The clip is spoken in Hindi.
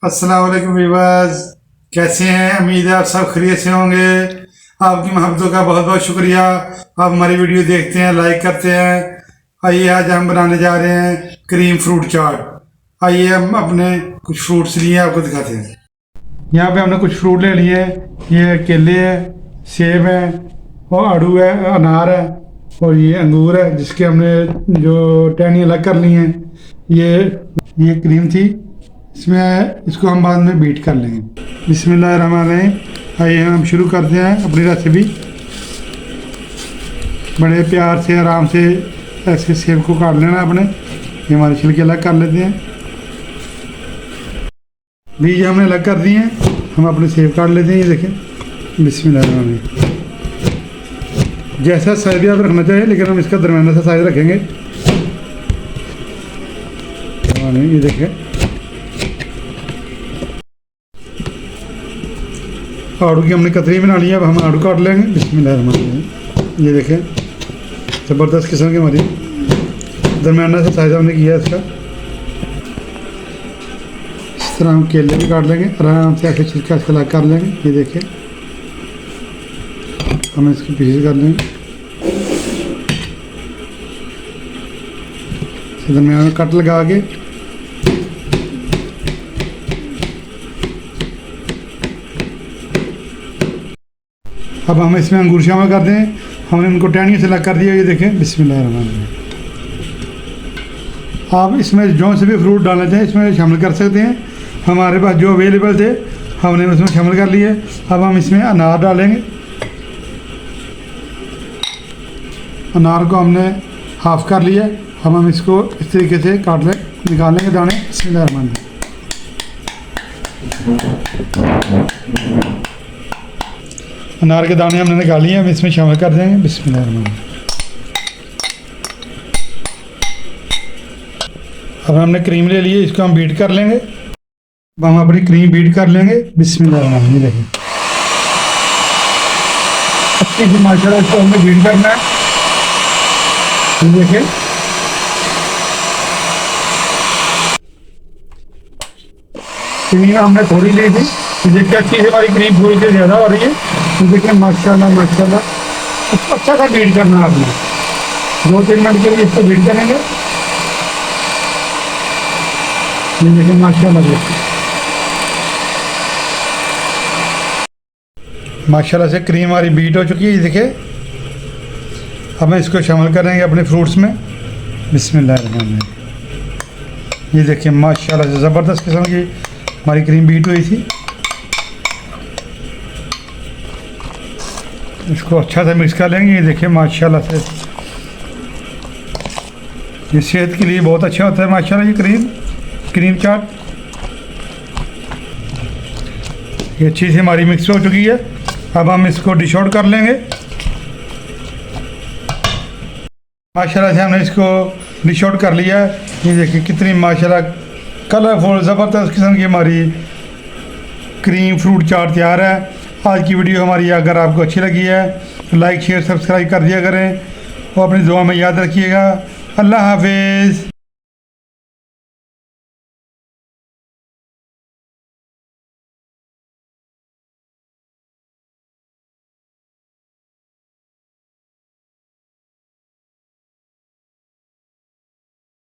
अस्सलाम वालेकुम वीवर्स, कैसे हैं? उम्मीद है आप सब खैरियत से होंगे। आपकी मोहब्बतों का बहुत बहुत शुक्रिया। आप हमारी वीडियो देखते हैं, लाइक करते हैं। आइए आज हम बनाने जा रहे हैं क्रीम फ्रूट चाट। आइए हम अपने कुछ फ्रूट्स लिए आपको दिखाते हैं। यहाँ पे हमने कुछ फ्रूट ले लिए हैं। ये केले है, सेब है और आड़ू है, अनार है और ये अंगूर है जिसके हमने जो टहनी अलग कर ली हैं। ये क्रीम थी, इसमें इसको हम बाद में बीट कर लेंगे। बिस्मिल्लाहिर्रहमानिर्रहीम। आइए हम शुरू करते हैं अपनी रेसिपी। बड़े प्यार से आराम से ऐसे सेब को काट लेना अपने। ये हमारे छिलके अलग कर लेते हैं, बीज हमने अलग कर दिए हैं। हम अपने सेब काट लेते हैं। ये देखें, बिस्मिल्लाहिर्रहमानिर्रहीम। जैसा साइज भी आप रखना चाहिए, लेकिन हम इसका दरमियाना सा साइज रखेंगे। ये देखें, आड़ू की हमने कतरी बना ली है। अब हम आड़ू काट लेंगे। बिस्मिल्लाहिर्रहमानिर्रहीम। ये देखें, ज़बरदस्त किस्म की हमारी दरमियाना सा साइज हमने किया है इसका। इस तरह हम केले भी काट लेंगे, आराम से ऐसे छिलका अलग कर लेंगे। ये देखें, हम इसके पीसेस कर लेंगे, दरमियान में कट लगा के। अब हम इसमें अंगूर शामिल कर दें। हमने इनको टहनियों से अलग कर दिया। ये देखें, बिस्मिल्लाहिर्रहमानिर्रहीम। आप इसमें जो से भी फ्रूट डालना चाहें इसमें शामिल कर सकते हैं। हमारे पास जो अवेलेबल थे हमने उसमें शामिल कर लिए। अब हम इसमें अनार डालेंगे। अनार को हमने हाफ कर लिया। अब हम इसको इस तरीके से काट लें, निकालेंगे दाने। बिस्मिल्लाहिर्रहमानिर्रहीम। अनार के दाने हमने निकाल लिए, हम इसमें शामिल कर देंगे। बिस्मिल्लाहिर्रहमानिर्रहीम। अब हमने क्रीम ले ली है, इसको हम बीट कर लेंगे। अब हम अपनी क्रीम बीट कर लेंगे। बिस्मिल्लाहिर्रहमानिर्रहीम। देखिए, अच्छी सी माशाल्लाह इसको हमने बीट करना है। देखिए, क्रीम हमने थोड़ी ली थी, देखिए अच्छी से हमारी क्रीम थोड़ी से ज़्यादा हो रही है। तो देखिए माशाल्लाह माशाल्लाह अच्छा सा बीट करना है आपने। 2-3 मिनट के लिए इसको बीट करेंगे। ये देखिए माशाल्लाह, माशाल्लाह से क्रीम हमारी बीट हो चुकी है। ये देखिए, अब हम इसको शामिल करेंगे अपने फ्रूट्स में। बिस्मिल्लाहिर्रहमानिर्रहीम। ये देखिए माशाल्लाह से ज़बरदस्त किस्म की हमारी क्रीम बीट हुई थी। इसको अच्छा से मिक्स कर लेंगे। ये देखिए माशाल्लाह से ये सेहत के लिए बहुत अच्छा होता है माशाल्लाह। ये क्रीम चाट ये अच्छी से हमारी मिक्स हो चुकी है। अब हम इसको डिश आउट कर लेंगे। माशाल्लाह से हमने इसको डिश आउट कर लिया है। ये देखिए कितनी माशाल्लाह कलरफुल ज़बरदस्त किस्म की हमारी क्रीम फ्रूट चाट तैयार है। आज की वीडियो हमारी अगर आपको अच्छी लगी है तो लाइक शेयर सब्सक्राइब कर दिया करें और अपनी दुआ में याद रखिएगा। अल्लाह हाफिज़।